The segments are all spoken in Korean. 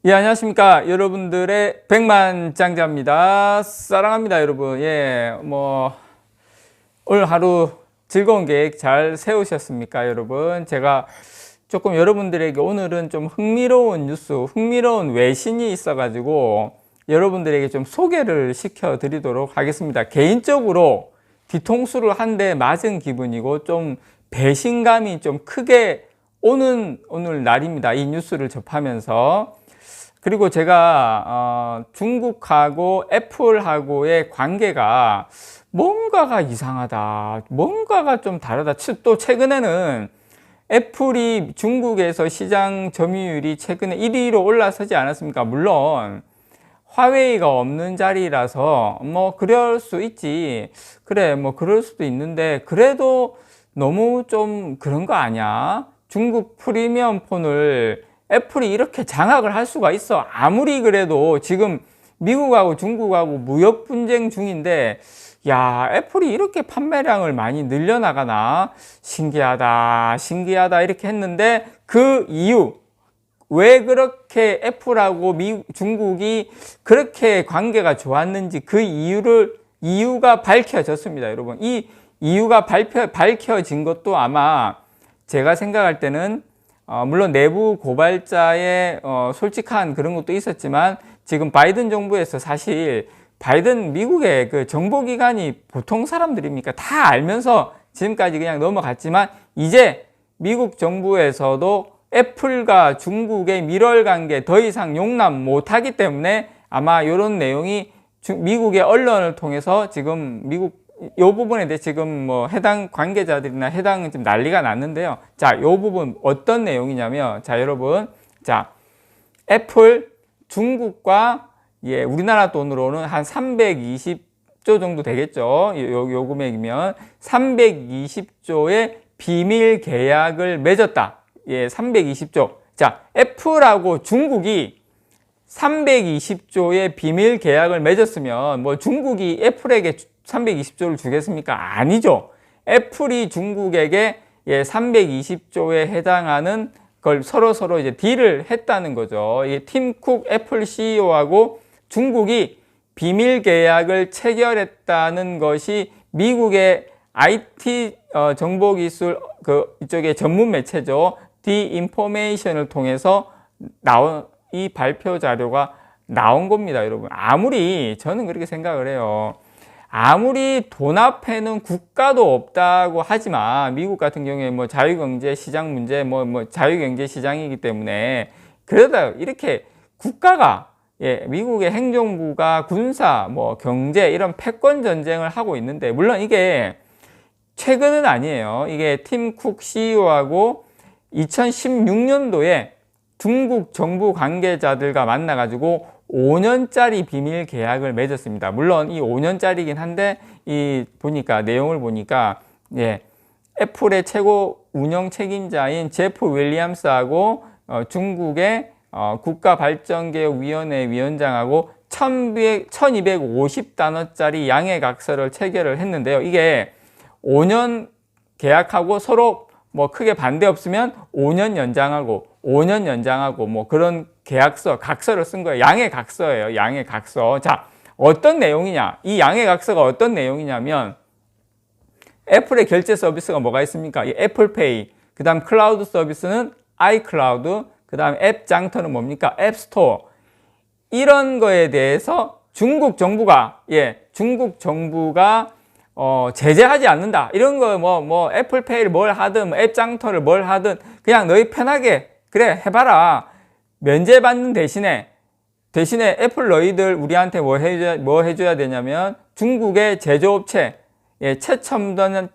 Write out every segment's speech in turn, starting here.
예, 안녕하십니까. 여러분들의 백만장자입니다. 사랑합니다, 여러분. 예, 오늘 하루 즐거운 계획 잘 세우셨습니까, 여러분? 제가 조금 여러분들에게 오늘은 좀 흥미로운 뉴스, 흥미로운 외신이 있어가지고 여러분들에게 좀 소개를 시켜드리도록 하겠습니다. 개인적으로 뒤통수를 한 대 맞은 기분이고 좀 배신감이 좀 크게 오는 오늘 날입니다. 이 뉴스를 접하면서. 그리고 제가 중국하고 애플하고의 관계가 뭔가가 이상하다, 뭔가가 좀 다르다. 또 최근에는 애플이 중국에서 시장 점유율이 최근에 1위로 올라서지 않았습니까? 물론 화웨이가 없는 자리라서 그럴 수 있지. 그래, 그럴 수도 있는데 그래도 너무 좀 그런 거 아니야? 중국 프리미엄 폰을 애플이 이렇게 장악을 할 수가 있어. 아무리 그래도 지금 미국하고 중국하고 무역 분쟁 중인데, 야, 애플이 이렇게 판매량을 많이 늘려나가나? 신기하다, 신기하다, 이렇게 했는데, 그 이유, 왜 그렇게 애플하고 중국이 그렇게 관계가 좋았는지 그 이유가 밝혀졌습니다, 여러분. 이 이유가 밝혀진 것도 아마 제가 생각할 때는 물론 내부 고발자의 솔직한 그런 것도 있었지만 지금 바이든 정부에서 사실 바이든 미국의 그 정보기관이 보통 사람들입니까? 다 알면서 지금까지 그냥 넘어갔지만 이제 미국 정부에서도 애플과 중국의 밀월 관계 더 이상 용납 못하기 때문에 아마 이런 내용이 미국의 언론을 통해서 지금 이 부분에 대해 지금 해당 관계자들이나 해당 좀 난리가 났는데요. 자, 이 부분 어떤 내용이냐면, 자, 여러분, 자, 애플 중국과 우리나라 돈으로는 한 320조 정도 되겠죠. 요 금액이면 320조의 비밀 계약을 맺었다. 320조. 자, 애플하고 중국이 320조의 비밀 계약을 맺었으면 중국이 애플에게 320조를 주겠습니까? 아니죠. 애플이 중국에게 320조에 해당하는 걸 서로 이제 딜을 했다는 거죠. 팀 쿡 애플 CEO하고 중국이 비밀 계약을 체결했다는 것이 미국의 IT 정보기술 이쪽의 전문 매체죠. 디인포메이션을 통해서 나온 이 발표 자료가 나온 겁니다, 여러분. 저는 그렇게 생각을 해요. 아무리 돈 앞에는 국가도 없다고 하지만 미국 같은 경우에 자유경제 시장 문제 자유경제 시장이기 때문에 그러다 이렇게 국가가 미국의 행정부가 군사 경제 이런 패권 전쟁을 하고 있는데 물론 이게 최근은 아니에요. 이게 팀 쿡 CEO하고 2016년도에 중국 정부 관계자들과 만나가지고 5년짜리 비밀 계약을 맺었습니다. 물론 이 5년짜리긴 한데 내용을 보니까 애플의 최고 운영 책임자인 제프 윌리엄스하고 중국의 국가발전개혁위원회 위원장하고 1250단어짜리 양해각서를 체결을 했는데요. 이게 5년 계약하고 서로 크게 반대 없으면 5년 연장하고 그런 각서를 쓴 거예요. 양해각서예요. 양해각서. 자, 어떤 내용이냐? 이 양해각서가 어떤 내용이냐면 애플의 결제 서비스가 뭐가 있습니까? 이 애플페이, 그 다음 클라우드 서비스는 아이클라우드, 그 다음 앱 장터는 뭡니까? 앱스토어. 이런 거에 대해서 중국 정부가 제재하지 않는다. 이런 거 애플페이를 뭘 하든 앱 장터를 뭘 하든 그냥 너희 편하게 그래 해봐라. 면제받는 대신에 애플 너희들 우리한테 뭐 해줘야 되냐면 중국의 제조업체 최첨단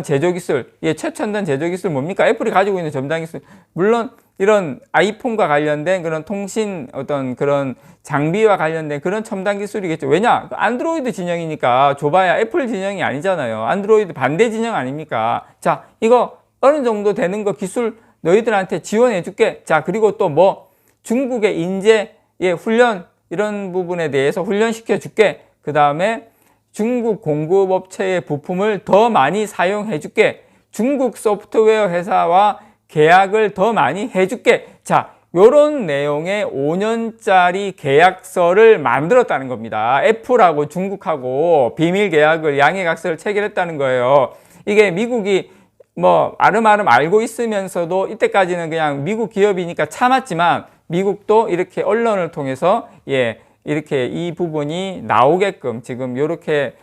제조기술 최첨단 제조기술 뭡니까? 애플이 가지고 있는 첨단 기술 물론 이런 아이폰과 관련된 그런 통신 그런 장비와 관련된 그런 첨단 기술이겠죠. 왜냐? 안드로이드 진영이니까 줘봐야 애플 진영이 아니잖아요. 안드로이드 반대 진영 아닙니까? 자, 이거 어느 정도 되는 거 기술 너희들한테 지원해 줄게. 자, 그리고 또 중국의 인재 훈련 이런 부분에 대해서 훈련시켜 줄게. 그 다음에 중국 공급업체의 부품을 더 많이 사용해 줄게. 중국 소프트웨어 회사와 계약을 더 많이 해줄게. 자, 요런 내용의 5년짜리 계약서를 만들었다는 겁니다. 애플하고 중국하고 비밀 계약을 양해각서를 체결했다는 거예요. 이게 미국이 뭐 아름아름 알고 있으면서도 이때까지는 그냥 미국 기업이니까 참았지만 미국도 이렇게 언론을 통해서 이렇게 이 부분이 나오게끔 지금 이렇게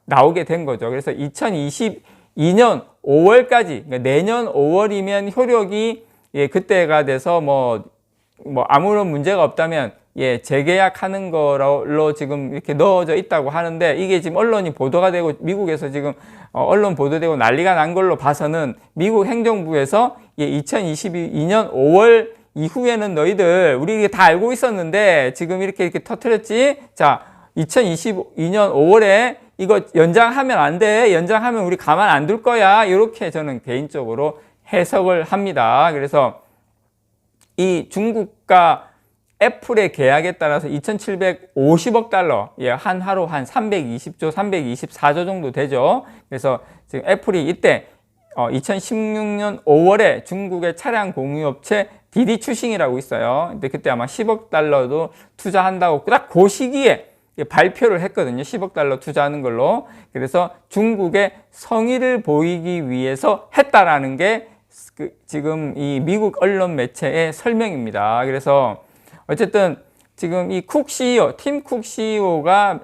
나오게 된 거죠. 그래서 2022년 5월까지 그러니까 내년 5월이면 효력이 그때가 돼서 뭐 아무런 문제가 없다면 재계약하는 거로 지금 이렇게 넣어져 있다고 하는데 이게 지금 언론이 보도가 되고 미국에서 지금 언론 보도되고 난리가 난 걸로 봐서는 미국 행정부에서 2022년 5월 이후에는 너희들 우리 이게 다 알고 있었는데 지금 이렇게 터뜨렸지? 자, 2022년 5월에 이거 연장하면 안 돼. 연장하면 우리 가만 안 둘 거야. 이렇게 저는 개인적으로 해석을 합니다. 그래서 이 중국과 애플의 계약에 따라서 2,750억 달러, 한 하루 한 320조, 324조 정도 되죠. 그래서 지금 애플이 이때 2016년 5월에 중국의 차량 공유업체 디디 추싱이라고 있어요. 근데 그때 아마 10억 달러도 투자한다고 딱 그 시기에 발표를 했거든요. 10억 달러 투자하는 걸로. 그래서 중국의 성의를 보이기 위해서 했다라는 게 지금 이 미국 언론 매체의 설명입니다. 그래서 어쨌든 지금 이 쿡 CEO, 팀 쿡 CEO가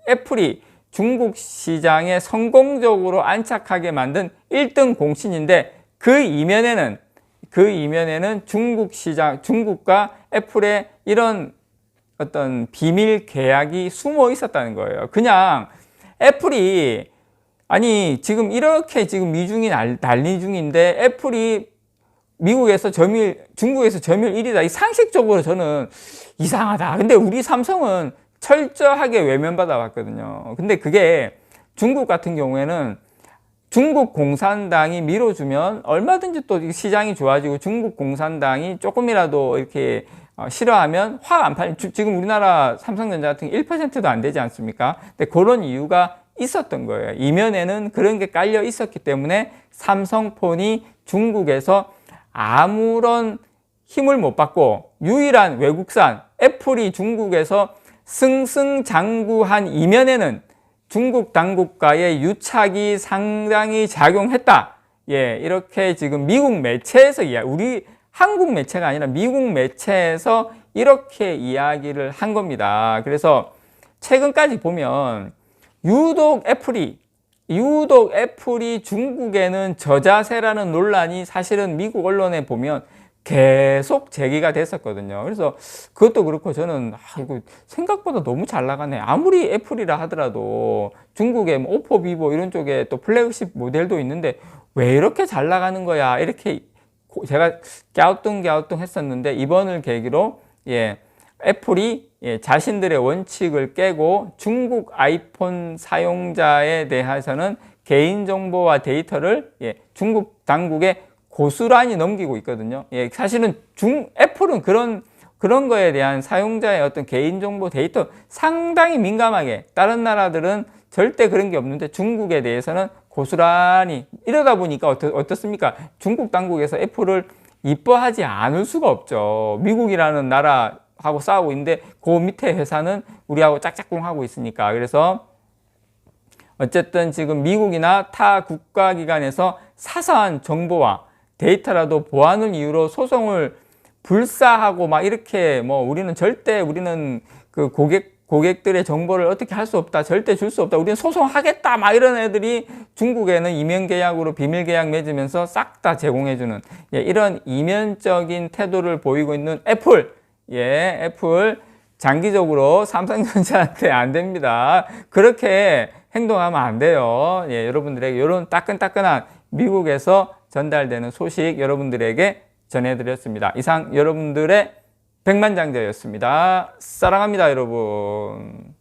애플이 중국 시장에 성공적으로 안착하게 만든 1등 공신인데 그 이면에는 중국 시장, 중국과 애플의 이런 어떤 비밀 계약이 숨어 있었다는 거예요. 그냥 애플이 아니 지금 이렇게 지금 미중이 난리 중인데 애플이 미국에서 중국에서 점유율 1위다. 이 상식적으로 저는 이상하다. 근데 우리 삼성은 철저하게 외면받아 왔거든요. 근데 그게 중국 같은 경우에는 중국 공산당이 밀어주면 얼마든지 또 시장이 좋아지고 중국 공산당이 조금이라도 이렇게 싫어하면 확 안 팔린, 지금 우리나라 삼성전자 같은 게 1%도 안 되지 않습니까? 근데 그런 이유가 있었던 거예요. 이면에는 그런 게 깔려 있었기 때문에 삼성폰이 중국에서 아무런 힘을 못 받고 유일한 외국산 애플이 중국에서 승승장구한 이면에는 중국 당국과의 유착이 상당히 작용했다. 이렇게 지금 미국 매체에서 우리 한국 매체가 아니라 미국 매체에서 이렇게 이야기를 한 겁니다. 그래서 최근까지 보면 유독 애플이 중국에는 저자세라는 논란이 사실은 미국 언론에 보면 계속 제기가 됐었거든요. 그래서 그것도 그렇고 저는 이거 생각보다 너무 잘 나가네. 아무리 애플이라 하더라도 중국의 뭐 오포, 비보 이런 쪽에 또 플래그십 모델도 있는데 왜 이렇게 잘 나가는 거야? 이렇게 제가 갸우뚱 했었는데 이번을 계기로 애플이 자신들의 원칙을 깨고 중국 아이폰 사용자에 대해서는 개인정보와 데이터를 중국 당국에 고스란히 넘기고 있거든요. 사실은 애플은 그런 거에 대한 사용자의 어떤 개인정보 데이터 상당히 민감하게, 다른 나라들은 절대 그런 게 없는데 중국에 대해서는 고스란히, 이러다 보니까 어떻습니까? 중국 당국에서 애플을 이뻐하지 않을 수가 없죠. 미국이라는 나라하고 싸우고 있는데 그 밑에 회사는 우리하고 짝짝꿍 하고 있으니까. 그래서 어쨌든 지금 미국이나 타 국가기관에서 사소한 정보와 데이터라도 보안을 이유로 소송을 불사하고 막 이렇게 우리는 그 고객들의 정보를 어떻게 할 수 없다, 절대 줄 수 없다, 우리는 소송하겠다 막 이런 애들이 중국에는 이면계약으로 비밀계약 맺으면서 싹 다 제공해주는 이런 이면적인 태도를 보이고 있는 애플. 애플 장기적으로 삼성전자한테 안 됩니다. 그렇게 행동하면 안 돼요. 여러분들에게 이런 따끈따끈한 미국에서 전달되는 소식 여러분들에게 전해드렸습니다. 이상 여러분들의 백만장자였습니다. 사랑합니다, 여러분.